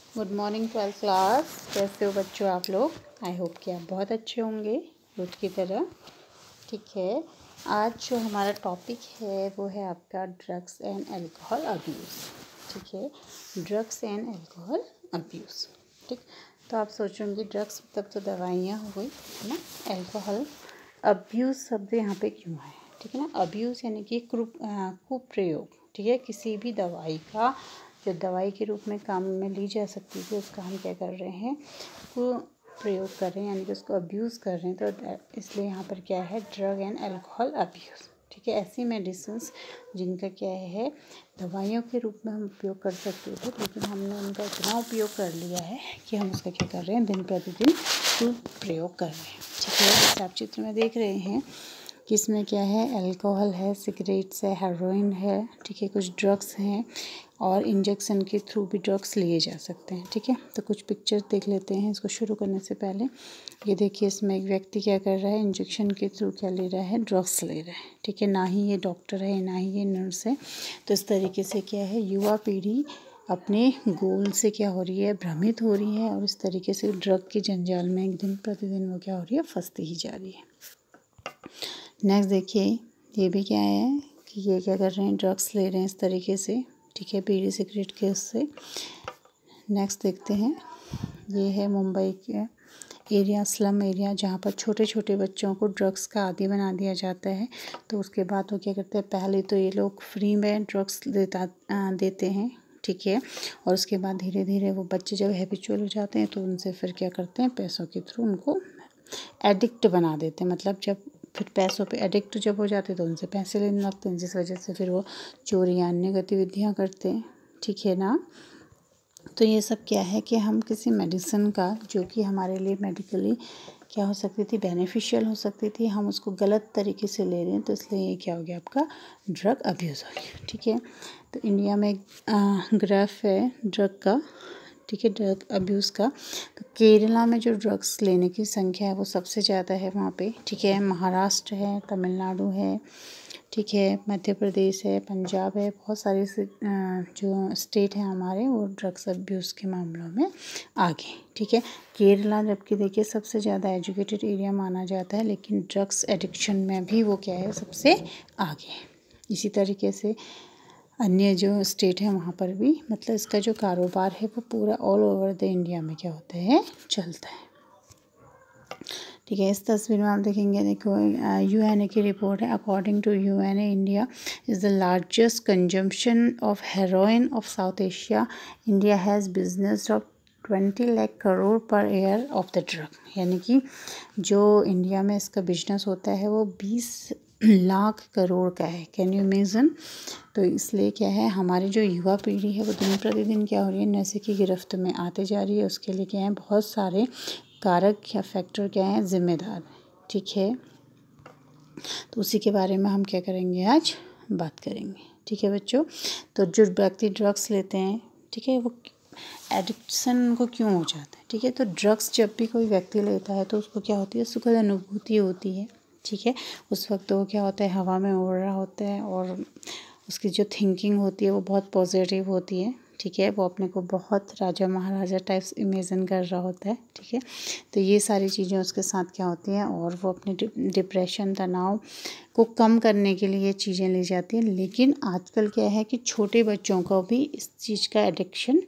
Good morning 12th class. कैसे हो बच्चों आप लोग? आई होप कि आप बहुत अच्छे होंगे रोज की तरह। ठीक है, आज जो हमारा टॉपिक है वो है आपका ड्रग्स एंड अल्कोहल अब्यूज़। ठीक है, ड्रग्स एंड अल्कोहल अब्यूज़। ठीक, तो आप सोचोगे ड्रग्स मतलब तो दवाइयाँ हो गई, है ना। अल्कोहल अब्यूज़ शब्द यहाँ पे क्यों है? ठीक है ना, अब्यूज़ यानी कि कुप्रयोग। ठीक है, किसी भी दवाई का जो दवाई के रूप में काम में ली जा सकती थी उसका हम क्या कर रहे हैं, वो प्रयोग कर रहे हैं, यानी कि उसको अब्यूज़ कर रहे हैं। तो इसलिए यहाँ पर क्या है, ड्रग एंड अल्कोहल अब्यूज़। ठीक है, ऐसी मेडिसिन्स जिनका क्या है दवाइयों के रूप में हम उपयोग कर सकते थे, लेकिन हमने उनका इतना उपयोग कर लिया है कि हम उसका क्या कर रहे हैं, दिन प्रतिदिन प्रयोग कर रहे हैं। ठीक है, जैसे आप चित्र में देख रहे हैं कि इसमें क्या है, अल्कोहल है, सिगरेट्स है, हेरोइन है। ठीक है, कुछ ड्रग्स हैं और इंजेक्शन के थ्रू भी ड्रग्स लिए जा सकते हैं। ठीक है, तो कुछ पिक्चर्स देख लेते हैं इसको शुरू करने से पहले। ये देखिए, इसमें एक व्यक्ति क्या कर रहा है, इंजेक्शन के थ्रू क्या ले रहा है, ड्रग्स ले रहा है। ठीक है, ना ही ये डॉक्टर है ना ही ये नर्स है। तो इस तरीके से क्या है, युवा पीढ़ी अपने गोल से क्या हो रही है, भ्रमित हो रही है और इस तरीके से ड्रग के जंजाल में दिन प्रतिदिन वो क्या हो रही है, फंसती ही जा रही है। नेक्स्ट देखिए, ये भी क्या है कि ये क्या कर रहे हैं, ड्रग्स ले रहे हैं इस तरीके से। ठीक है, बीड़ी सिगरेट के उससे। नेक्स्ट देखते हैं, ये है मुंबई के एरिया, स्लम एरिया, जहाँ पर छोटे छोटे बच्चों को ड्रग्स का आदी बना दिया जाता है। तो उसके बाद वो क्या करते हैं, पहले तो ये लोग फ्री में ड्रग्स देते हैं। ठीक है, और उसके बाद धीरे धीरे वो बच्चे जब हैबिचुअल हो जाते हैं तो उनसे फिर क्या करते हैं, पैसों के थ्रू उनको एडिक्ट बना देते हैं। मतलब जब फिर पैसों पे एडिक्ट जब हो जाते हैं तो उनसे पैसे लेने लगते हैं, जिस वजह से फिर वो चोरी अन्य गतिविधियाँ करते हैं। ठीक है ना। तो ये सब क्या है कि हम किसी मेडिसिन का जो कि हमारे लिए मेडिकली क्या हो सकती थी, बेनिफिशियल हो सकती थी, हम उसको गलत तरीके से ले रहे हैं, तो इसलिए ये क्या हो गया, आपका ड्रग अब्यूज़ हो गया। ठीक है, तो इंडिया में एक ग्राफ है ड्रग का। ठीक है, ड्रग अब्यूज़ का। तो केरला में जो ड्रग्स लेने की संख्या है वो सबसे ज़्यादा है वहाँ पे। ठीक है, महाराष्ट्र है, तमिलनाडु है, ठीक है, मध्य प्रदेश है, पंजाब है, बहुत सारे जो स्टेट हैं हमारे वो ड्रग्स अब्यूज़ के मामलों में आगे। ठीक है, केरला जबकि देखिए सबसे ज़्यादा एजुकेटेड एरिया माना जाता है, लेकिन ड्रग्स एडिक्शन में भी वो क्या है, सबसे आगे। इसी तरीके से अन्य जो स्टेट है वहाँ पर भी, मतलब इसका जो कारोबार है वो पूरा ऑल ओवर द इंडिया में क्या होता है, चलता है। ठीक है, इस तस्वीर में आप देखेंगे, देखो यूएनए की रिपोर्ट है। According to UNA, India is the largest consumption of heroin of South Asia. India has business of 20 lakh crore per year of the drug. यानी कि जो इंडिया में इसका बिजनेस होता है वो 20 लाख करोड़ का है। Can you imagine. तो इसलिए क्या है, हमारी जो युवा पीढ़ी है वो दिन प्रतिदिन क्या हो रही है, नशे की गिरफ्त में आते जा रही है। उसके लिए क्या है, बहुत सारे कारक या फैक्टर क्या हैं, जिम्मेदार। ठीक है, तो उसी के बारे में हम क्या करेंगे, आज बात करेंगे। ठीक है बच्चों, तो जो व्यक्ति ड्रग्स लेते हैं, ठीक है, वो एडिक्शन को क्यों हो जाता है। ठीक है, तो ड्रग्स जब भी कोई व्यक्ति लेता है तो उसको क्या होती है, सुखद अनुभूति होती है। ठीक है, उस वक्त वो क्या होता है, हवा में उड़ रहा होता है और उसकी जो थिंकिंग होती है वो बहुत पॉजिटिव होती है। ठीक है, वो अपने को बहुत राजा महाराजा टाइप्स इमेजिन कर रहा होता है। ठीक है, तो ये सारी चीज़ें उसके साथ क्या होती हैं, और वो अपने डिप्रेशन, तनाव को कम करने के लिए ये चीज़ें ली जाती हैं। लेकिन आजकल क्या है कि छोटे बच्चों को भी इस चीज़ का एडिक्शन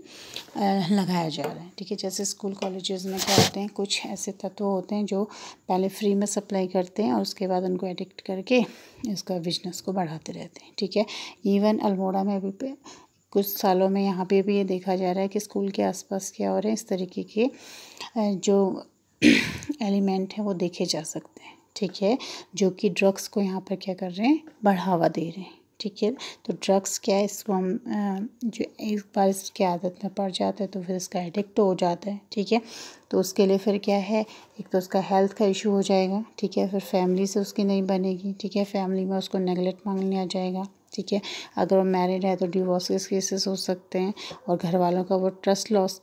लगाया जा रहा है। ठीक है, जैसे स्कूल कॉलेजेस में क्या होते हैं, कुछ ऐसे तत्व होते हैं जो पहले फ्री में सप्लाई करते हैं और उसके बाद उनको एडिक्ट करके इसका बिजनेस को बढ़ाते रहते हैं। ठीक है, इवन अल्मोड़ा में भी कुछ सालों में यहाँ पे भी ये देखा जा रहा है कि स्कूल के आसपास क्या हो रहे हैं, इस तरीके के जो एलिमेंट हैं वो देखे जा सकते हैं। ठीक है, जो कि ड्रग्स को यहाँ पर क्या कर रहे हैं, बढ़ावा दे रहे हैं। ठीक है, तो ड्रग्स क्या है, इसको हम जो एक बार इसकी आदत में पड़ जाता है तो फिर इसका एडिक्ट हो जाता है। ठीक है, तो उसके लिए फिर क्या है, एक तो उसका हेल्थ का इशू हो जाएगा। ठीक है, फिर फैमिली से उसकी नहीं बनेगी। ठीक है, फैमिली में उसको नेगलेक्ट मांगने आ जाएगा। ठीक है, अगर वो मैरिड है तो डिवोर्स के केसेस हो सकते हैं और घर वालों का वो ट्रस्ट लॉस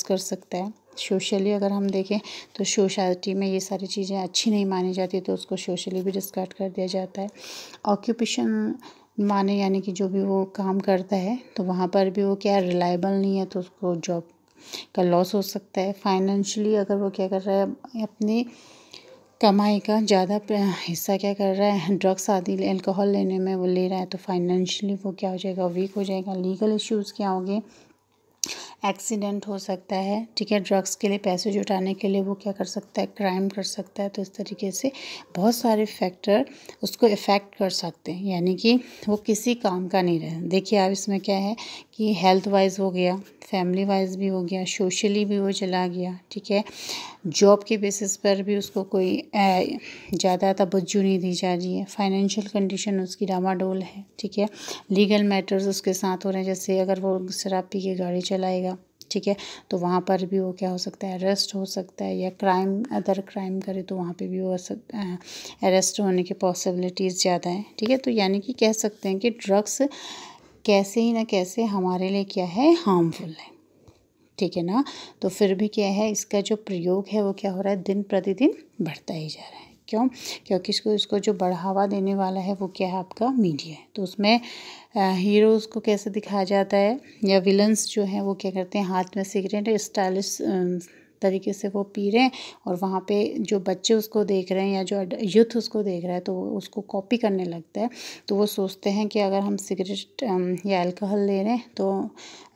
कर सकता है। सोशली अगर हम देखें तो सोसाइटी में ये सारी चीज़ें अच्छी नहीं मानी जाती, तो उसको सोशली भी डिस्कार्ड कर दिया जाता है। ऑक्यूपेशन माने यानी कि जो भी वो काम करता है तो वहाँ पर भी वो क्या रिलायबल नहीं है, तो उसको जॉब का लॉस हो सकता है। फाइनेंशियली अगर वो क्या कर रहा है, अपनी कमाई का ज़्यादा हिस्सा क्या कर रहा है, ड्रग्स आदि अल्कोहल लेने में वो ले रहा है, तो फाइनेंशियली वो क्या हो जाएगा, वीक हो जाएगा। लीगल इश्यूज़ क्या होंगे, एक्सीडेंट हो सकता है, ठीक है। ड्रग्स के लिए पैसे जुटाने के लिए वो क्या कर सकता है, क्राइम कर सकता है। तो इस तरीके से बहुत सारे फैक्टर उसको इफ़ेक्ट कर सकते हैं, यानी कि वो किसी काम का नहीं रहे। देखिए आप इसमें क्या है कि हेल्थ वाइज हो गया, फैमिली वाइज भी हो गया, सोशली भी वो चला गया, ठीक है। जॉब के बेसिस पर भी उसको कोई ज़्यादा तवज्जो नहीं दी जा रही है। फाइनेंशियल कंडीशन उसकी डामाडोल है, ठीक है। लीगल मैटर्स उसके साथ हो रहे हैं, जैसे अगर वो शराब पी के गाड़ी चलाएगा, ठीक है, तो वहाँ पर भी वो क्या हो सकता है, अरेस्ट हो सकता है। या क्राइम, अदर क्राइम करे तो वहाँ पे भी वो अरेस्ट होने की पॉसिबिलिटीज़ ज़्यादा हैं, ठीक है। तो यानी कि कह सकते हैं कि ड्रग्स कैसे ही ना कैसे हमारे लिए क्या है, हार्मफुल है, ठीक है ना। तो फिर भी क्या है, इसका जो प्रयोग है वो क्या हो रहा है, दिन प्रतिदिन बढ़ता ही जा रहा है। क्यों? क्योंकि इसको जो बढ़ावा देने वाला है वो क्या है, आपका मीडिया है। तो उसमें हीरोज़ को कैसे दिखाया जाता है, या विलन्स जो हैं वो क्या करते हैं, हाथ में सिगरेट स्टाइलिश तरीके से वो पी रहे हैं, और वहाँ पे जो बच्चे उसको देख रहे हैं या जो यूथ उसको देख रहा है तो वो उसको कॉपी करने लगता है। तो वो सोचते हैं कि अगर हम सिगरेट या अल्कोहल ले रहे हैं तो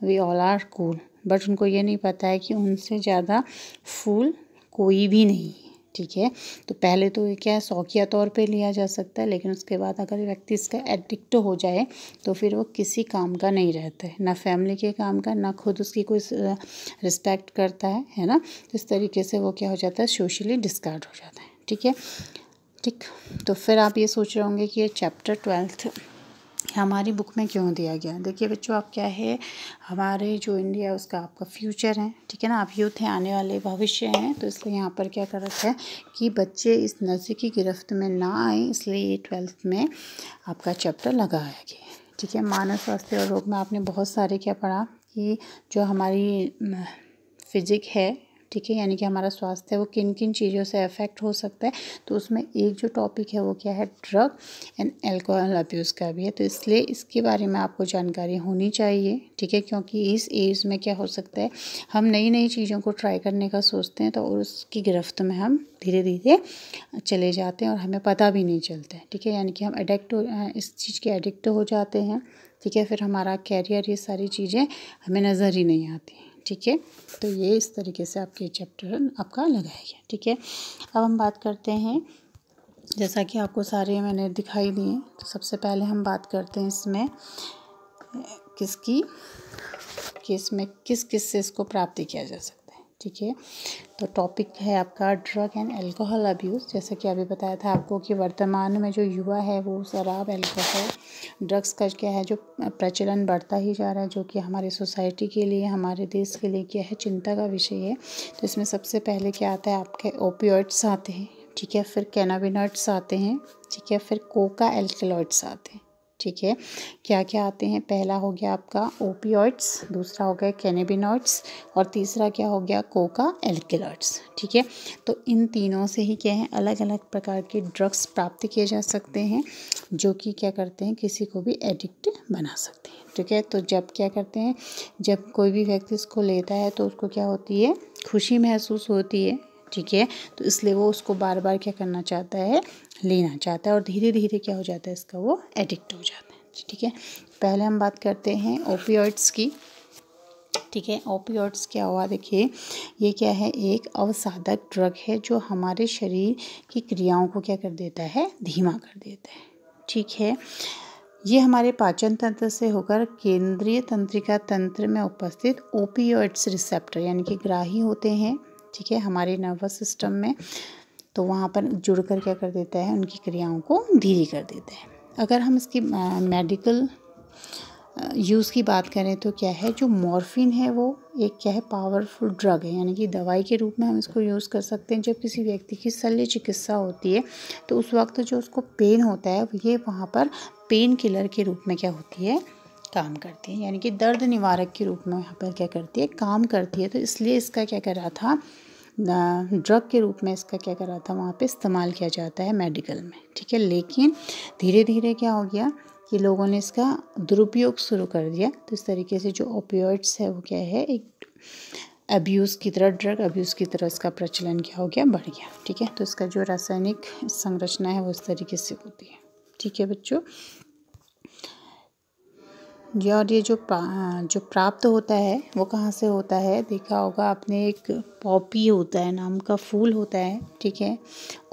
we all are cool, but उनको ये नहीं पता है कि उनसे ज़्यादा फूल कोई भी नहीं है, ठीक है। तो पहले तो ये क्या है, शौकिया तौर पे लिया जा सकता है, लेकिन उसके बाद अगर व्यक्ति इसका एडिक्ट हो जाए तो फिर वो किसी काम का नहीं रहता है, ना फैमिली के काम का, ना खुद उसकी कोई रिस्पेक्ट करता है ना। तो इस तरीके से वो क्या हो जाता है, सोशली डिस्कार्ड हो जाता है, ठीक है। ठीक, तो फिर आप ये सोच रहे होंगे कि ये चैप्टर 12 हमारी बुक में क्यों दिया गया। देखिए बच्चों, आप क्या है, हमारे जो इंडिया है उसका आपका फ्यूचर है, ठीक है ना। आप यूथ हैं, आने वाले भविष्य हैं, तो इसलिए यहाँ पर क्या कर रखा है कि बच्चे इस नशे की गिरफ्त में ना आए, इसलिए ये 12th में आपका चैप्टर लगाया गया है, ठीक है। मानव स्वास्थ्य और रोग में आपने बहुत सारे क्या पढ़ा कि जो हमारी फिजिक है, ठीक है, यानी कि हमारा स्वास्थ्य है वो किन किन चीज़ों से अफेक्ट हो सकता है। तो उसमें एक जो टॉपिक है वो क्या है, ड्रग एंड अल्कोहल अब्यूज़ का भी है। तो इसलिए इसके बारे में आपको जानकारी होनी चाहिए, ठीक है, क्योंकि इस एज में क्या हो सकता है, हम नई नई चीज़ों को ट्राई करने का सोचते हैं, तो उसकी गिरफ्त में हम धीरे धीरे चले जाते हैं और हमें पता भी नहीं चलता है, ठीक है। यानी कि हम इस चीज़ के एडिक्ट हो जाते हैं, ठीक है। फिर हमारा कैरियर, ये सारी चीज़ें हमें नज़र ही नहीं आती, ठीक है। तो ये इस तरीके से आपके चैप्टर आपका लगाया गया, ठीक है। अब हम बात करते हैं, जैसा कि आपको सारे मैंने दिखाई दिए, तो सबसे पहले हम बात करते हैं इसमें किसकी, कि इसमें किस किस से इसको प्राप्ति किया जा सकता है, ठीक है। तो टॉपिक है आपका ड्रग एंड अल्कोहल अब्यूज़। जैसा कि अभी बताया था आपको कि वर्तमान में जो युवा है वो शराब, अल्कोहल, ड्रग्स का क्या है, जो प्रचलन बढ़ता ही जा रहा है, जो कि हमारी सोसाइटी के लिए, हमारे देश के लिए क्या है, चिंता का विषय है। तो इसमें सबसे पहले क्या आता है, आपके ओपियोइड्स आते हैं, ठीक है। फिर कैनाबिनॉइड्स आते हैं, ठीक है। फिर कोका एल्कलॉइड्स आते हैं, ठीक है। क्या क्या आते हैं, पहला हो गया आपका ओपियोइड्स, दूसरा हो गया कैनाबिनॉइड्स, और तीसरा क्या हो गया, कोका एल्कलॉइड्स, ठीक है। तो इन तीनों से ही क्या है, अलग अलग प्रकार के ड्रग्स प्राप्त किए जा सकते हैं, जो कि क्या करते हैं, किसी को भी एडिक्ट बना सकते हैं, ठीक है। तो जब क्या करते हैं, जब कोई भी व्यक्ति इसको लेता है तो उसको क्या होती है, खुशी महसूस होती है, ठीक है। तो इसलिए वो उसको बार बार क्या करना चाहता है, लेना चाहता है, और धीरे धीरे क्या हो जाता है, इसका वो एडिक्ट हो जाता है, ठीक है। पहले हम बात करते हैं ओपियोइड्स की, ठीक है। ओपियोइड्स क्या हुआ, देखिए ये क्या है, एक अवसादक ड्रग है जो हमारे शरीर की क्रियाओं को क्या कर देता है, धीमा कर देता है, ठीक है। ये हमारे पाचन तंत्र से होकर केंद्रीय तंत्रिका तंत्र में उपस्थित ओपियोइड्स रिसेप्टर यानी कि ग्राही होते हैं, ठीक है, हमारे नर्वस सिस्टम में। तो वहाँ पर जुड़कर क्या कर देता है, उनकी क्रियाओं को धीरे कर देता है। अगर हम इसकी मेडिकल यूज़ की बात करें तो क्या है, जो मॉर्फिन है वो एक क्या है, पावरफुल ड्रग है, यानी कि दवाई के रूप में हम इसको यूज़ कर सकते हैं। जब किसी व्यक्ति की शल्य चिकित्सा होती है तो उस वक्त जो उसको पेन होता है, ये वहाँ पर पेन किलर के रूप में क्या होती है, काम करती है, यानी कि दर्द निवारक के रूप में यहाँ पर क्या करती है, काम करती है। तो इसलिए इसका क्या कर रहा था, ड्रग के रूप में इसका क्या कर रहा था, वहाँ पे इस्तेमाल किया जाता है मेडिकल में, ठीक है। लेकिन धीरे धीरे क्या हो गया कि लोगों ने इसका दुरुपयोग शुरू कर दिया। तो इस तरीके से जो ओपियोइड्स है वो क्या है, एक अब्यूज़ की तरह, ड्रग अब्यूज़ की तरह इसका प्रचलन क्या हो गया, बढ़ गया। ठीक है, तो इसका जो रासायनिक संरचना है वो इस तरीके से होती है। ठीक है बच्चों, और ये जो प्राप्त होता है वो कहाँ से होता है, देखा होगा आपने, एक पॉपी होता है नाम का फूल होता है। ठीक है,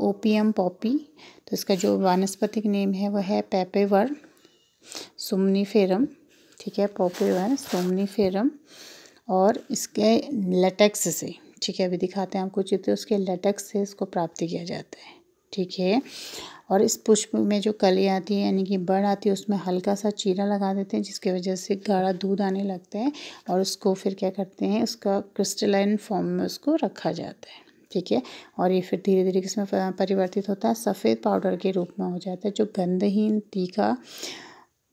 ओपियम पॉपी। तो इसका जो वानस्पतिक नेम है वह है पेपेवर सोमनीफेरम। ठीक है, पेपेवर सोमनीफेरम। और इसके लेटेक्स से, ठीक है, अभी दिखाते हैं आपको चित्र, उसके लेटेक्स से इसको प्राप्त किया जाता है। ठीक है, और इस पुष्प में जो कलियाँ आती हैं यानी कि बड़ आती है, उसमें हल्का सा चीरा लगा देते हैं जिसकी वजह से गाढ़ा दूध आने लगता है, और उसको फिर क्या करते हैं, उसका क्रिस्टलाइन फॉर्म में उसको रखा जाता है। ठीक है, और ये फिर धीरे धीरे किसमें परिवर्तित होता है, सफ़ेद पाउडर के रूप में हो जाता है, जो गंधहीन तीखा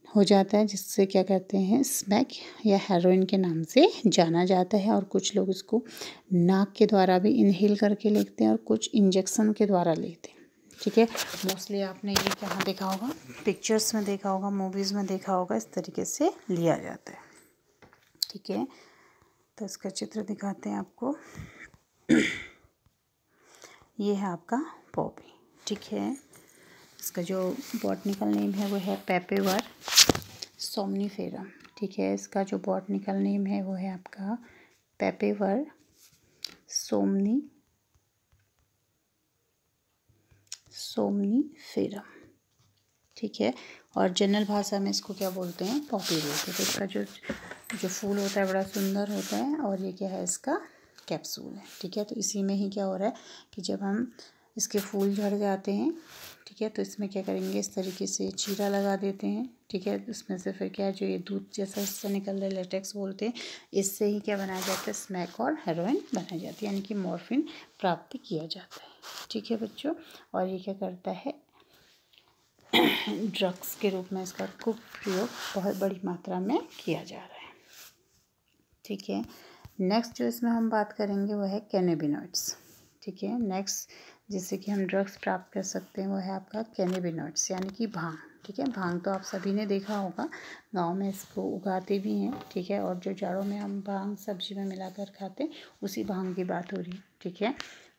हो जाता है, जिससे क्या कहते हैं, स्मैक या हेरोइन के नाम से जाना जाता है। और कुछ लोग इसको नाक के द्वारा भी इनहेल करके लेते हैं और कुछ इंजेक्शन के द्वारा लेते हैं। ठीक है, मोस्टली आपने ये कहाँ देखा होगा, पिक्चर्स में देखा होगा, मूवीज़ में देखा होगा, इस तरीके से लिया जाता है। ठीक है, तो इसका चित्र दिखाते हैं आपको। ये है आपका पॉपी। ठीक है, इसका जो बॉटनिकल नेम है वो है पेपेवर सोमनीफेरम। ठीक है, इसका जो बॉटनिकल नेम है वो है आपका पेपेवर सोमनीफेरम। ठीक है, और जनरल भाषा में इसको क्या बोलते हैं, पॉपी बोलते हैं। तो इसका जो फूल होता है बड़ा सुंदर होता है, और ये क्या है, इसका कैप्सूल है। ठीक है, तो इसी में ही क्या हो रहा है कि जब हम इसके फूल झड़ जाते हैं, ठीक है, तो इसमें क्या करेंगे, इस तरीके से चीरा लगा देते हैं। ठीक है, उसमें से फिर क्या है, जो ये दूध जैसा हिस्सा निकल रहा है, लेटेक्स बोलते हैं, इससे ही क्या बनाया जाता है, स्मैक और हेरोइन बनाई जाती है, यानी कि मॉर्फिन प्राप्त किया जाता है। ठीक है बच्चों, और ये क्या करता है, ड्रग्स के रूप में इसका खूब प्रयोग बहुत बड़ी मात्रा में किया जा रहा है। ठीक है, नेक्स्ट जो इसमें हम बात करेंगे वो है कैनेबिनॉइड्स। ठीक है, नेक्स्ट जिससे कि हम ड्रग्स प्राप्त कर सकते हैं वो है आपका कैनेबिनॉइड्स, यानी कि भांग। ठीक है, भांग तो आप सभी ने देखा होगा, गांव में इसको उगाते भी हैं। ठीक है, और जो जाड़ों में हम भांग सब्जी में मिलाकर खाते हैं, उसी भांग की बात हो रही है। ठीक है,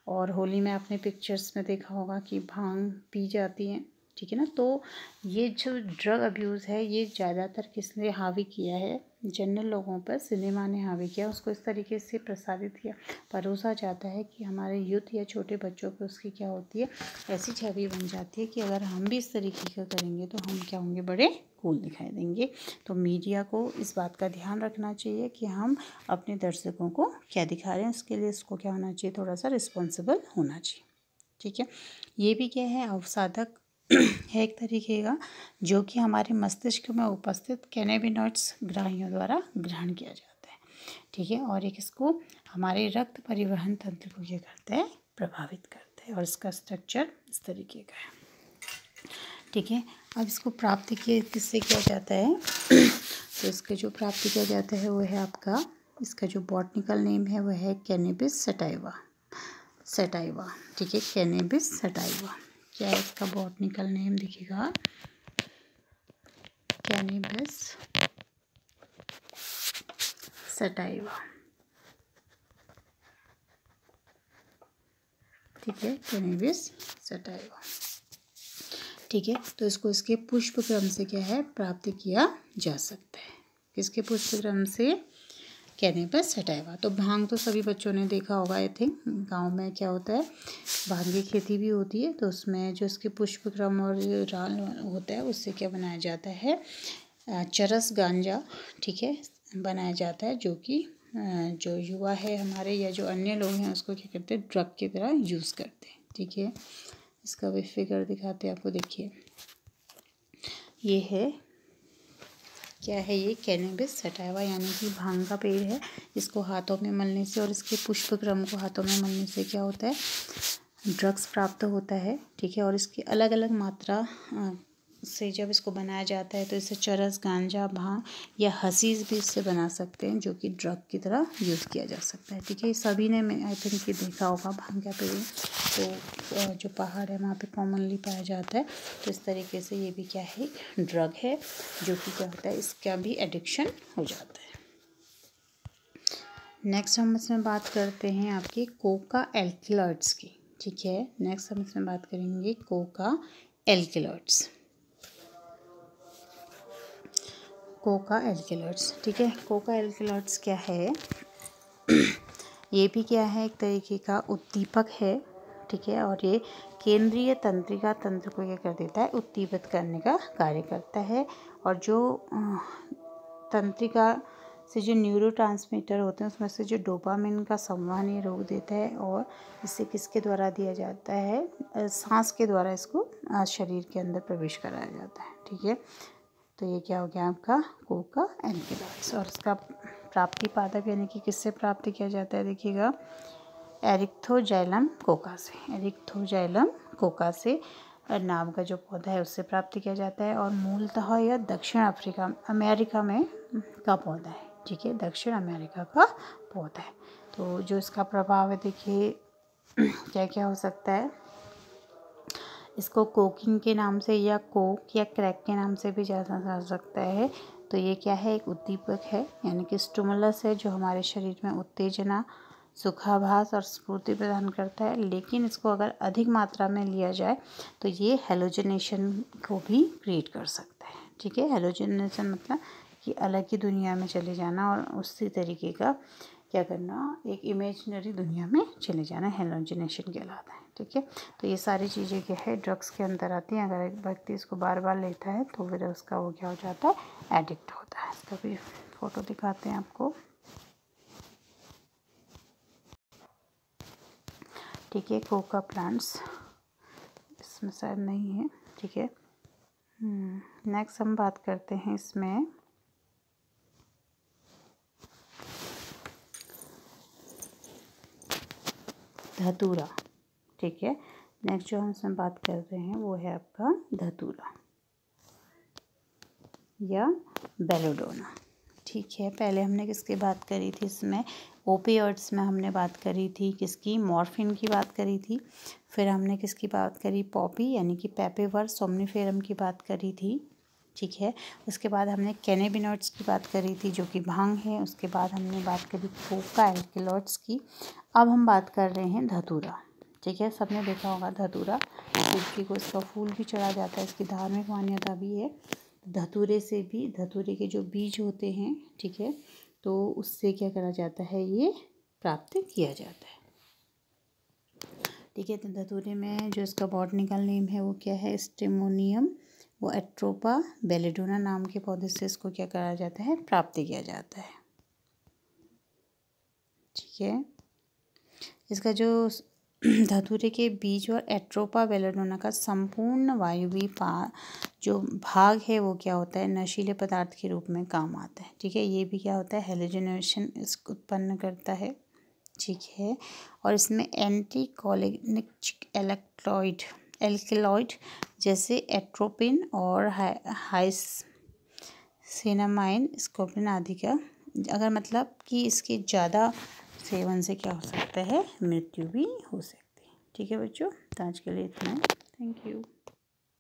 और होली में आपने पिक्चर्स में देखा होगा कि भांग पी जाती है। ठीक है ना, तो ये जो ड्रग अब्यूज़ है ये ज़्यादातर किसने हावी किया है, जनरल लोगों पर सिनेमा ने हावी किया, उसको इस तरीके से प्रसारित किया, परोसा जाता है कि हमारे यूथ या छोटे बच्चों पर उसकी क्या होती है, ऐसी छवि बन जाती है कि अगर हम भी इस तरीके का करेंगे तो हम क्या होंगे, बड़े कूल दिखाई देंगे। तो मीडिया को इस बात का ध्यान रखना चाहिए कि हम अपने दर्शकों को क्या दिखा रहे हैं, उसके लिए इसको क्या होना चाहिए, थोड़ा सा रिस्पॉन्सिबल होना चाहिए। ठीक है, ये भी क्या है, अवसाधक है एक तरीके का, जो कि हमारे मस्तिष्क में उपस्थित कैनेबिनॉइड्स ग्राहियों द्वारा ग्रहण किया जाता है। ठीक है, और एक इसको हमारे रक्त परिवहन तंत्र को क्या करता है, प्रभावित करता है, और इसका स्ट्रक्चर इस तरीके का है। ठीक है, अब इसको प्राप्त किससे किया जाता है, तो इसके जो प्राप्त किया जाता है वो है आपका, इसका जो बॉटनिकल नेम है वो है कैनेबिस सटाइवा। ठीक है, कैनेबिस सटाइवा, क्या है इसका बॉटनिकल नेम दिखेगा, कैनेबिस सटाइवा। ठीक है, कैनेबिस सटाइवा। ठीक है, तो इसको इसके पुष्प क्रम से क्या है, प्राप्त किया जा सकता है, किसके पुष्प क्रम से, कैनेबिस सटाइवा। तो भांग तो सभी बच्चों ने देखा होगा, आई थिंक गांव में क्या होता है, भांग की खेती भी होती है, तो उसमें जो इसके पुष्प क्रम और राल होता है उससे क्या बनाया जाता है, चरस गांजा। ठीक है, बनाया जाता है, जो कि जो युवा है हमारे या जो अन्य लोग हैं उसको क्या करते हैं, ड्रग की तरह यूज़ करते हैं। ठीक है, इसका भी फिगर दिखाते हैं आपको, देखिए ये है, क्या है ये, कैनेबिस सटाइवा, यानी कि भांग का पेड़ है। इसको हाथों में मलने से और इसके पुष्प क्रम को हाथों में मलने से क्या होता है, ड्रग्स प्राप्त होता है। ठीक है, और इसकी अलग अलग मात्रा से जब इसको बनाया जाता है तो इसे चरस, गांजा, भांग या हसीस भी इससे बना सकते हैं, जो कि ड्रग की तरह यूज़ किया जा सकता है। ठीक है, सभी ने आई थिंक ये देखा होगा, भांग का पेड़ तो जो पहाड़ है वहाँ पे कॉमनली पाया जाता है। तो इस तरीके से ये भी क्या है, ड्रग है, जो कि क्या होता है, इसका भी एडिक्शन हो जाता है। नेक्स्ट हम इसमें बात करते हैं आपके कोका एल्किलॉइड्स की। ठीक है, नेक्स्ट हम इसमें बात करेंगे कोका एल्किलॉइड्स। कोका एल्किलॉइड्स, ठीक है, कोका एल्किलॉइड्स क्या है? ये भी क्या है, एक तरीके का उत्दीपक है। ठीक है, और ये केंद्रीय तंत्रिका तंत्र को क्या कर देता है, उत्दीपित करने का कार्य करता है। और जो तंत्रिका से जो न्यूरोट्रांसमीटर होते हैं उसमें से जो डोपामिन का संवहन ये रोक देता है, और इसे किसके द्वारा दिया जाता है, सांस के द्वारा इसको शरीर के अंदर प्रवेश कराया जाता है। ठीक है, तो ये क्या हो गया आपका कोका एल्किलॉइड्स। और इसका प्राप्ति पादप यानी कि किससे प्राप्त किया जाता है, देखिएगा एरिथ्रोजाइलम कोका से। एरिथ्रोजाइलम कोका से नाम का जो पौधा है उससे प्राप्त किया जाता है, और मूलतः यह दक्षिण अमेरिका में का पौधा है। ठीक है, दक्षिण अमेरिका का पौधा है। तो जो इसका प्रभाव है, देखिए क्या क्या हो सकता है। इसको कोकिंग के नाम से या कोक या क्रैक के नाम से भी जाना जा सकता है। तो ये क्या है, एक उद्दीपक है, यानी कि स्टिमुलस है जो हमारे शरीर में उत्तेजना, सुखाभास और स्फूर्ति प्रदान करता है। लेकिन इसको अगर अधिक मात्रा में लिया जाए तो ये हेलोजिनेशन को भी क्रिएट कर सकता है। ठीक है, हेलोजिनेशन मतलब कि अलग ही दुनिया में चले जाना, और उसी तरीके का क्या करना, एक इमेजिनरी दुनिया में चले जाना, हेलोजिनेशन कहलाता है। ठीक है, तो ये सारी चीज़ें क्या है, ड्रग्स के अंदर आती हैं। अगर एक व्यक्ति इसको बार बार लेता है तो फिर उसका वो क्या हो जाता है, एडिक्ट होता है। इसका भी फ़ोटो दिखाते हैं आपको। ठीक है, कोका प्लांट्स इसमें शायद नहीं है। ठीक है, नेक्स्ट हम बात करते हैं इसमें धतूरा। ठीक है, नेक्स्ट जो हम इसमें बात कर रहे हैं वो है आपका धतूरा या बेलोडोना। ठीक है, पहले हमने किसकी बात करी थी, इसमें ओपियोइड्स में हमने बात करी थी किसकी, मॉर्फिन की बात करी थी। फिर हमने किसकी बात करी, पॉपी यानी कि पेपेवर सोम्निफेरम की बात करी थी। ठीक है, उसके बाद हमने कैनेबिनॉइड्स की बात करी थी जो कि भांग है। उसके बाद हमने बात करी कोका एल्किलॉइड्स की। अब हम बात कर रहे हैं धतूरा। ठीक है, सबने देखा होगा धतूरा, शिव को इसका फूल भी चढ़ा जाता है, इसकी धार्मिक मान्यता भी है। धतूरे से भी, धतूरे के जो बीज होते हैं, ठीक है, तो उससे क्या करा जाता है, ये प्राप्त किया जाता है। ठीक है, तो धतूरे में जो इसका बॉटनिकल नेम है वो क्या है, स्टेमोनियम, वो एट्रोपा बेलेडोना नाम के पौधे से इसको क्या करा जाता है, प्राप्त किया जाता है। ठीक है, इसका जो धतूरे के बीज और एट्रोपा बेलेडोना का संपूर्ण वायवीय जो भाग है वो क्या होता है, नशीले पदार्थ के रूप में काम आता है। ठीक है, ये भी क्या होता है, हेलोजिनेशन इसको उत्पन्न करता है। ठीक है, और इसमें एंटी कोलिनिक एल्किलॉइड जैसे एट्रोपिन और हाइसिनामाइन, स्कोपिन आदि का, अगर मतलब कि इसके ज़्यादा सेवन से क्या हो सकता है, मृत्यु भी हो सकती है। ठीक है बच्चों, तो आज के लिए इतना है। Thank you.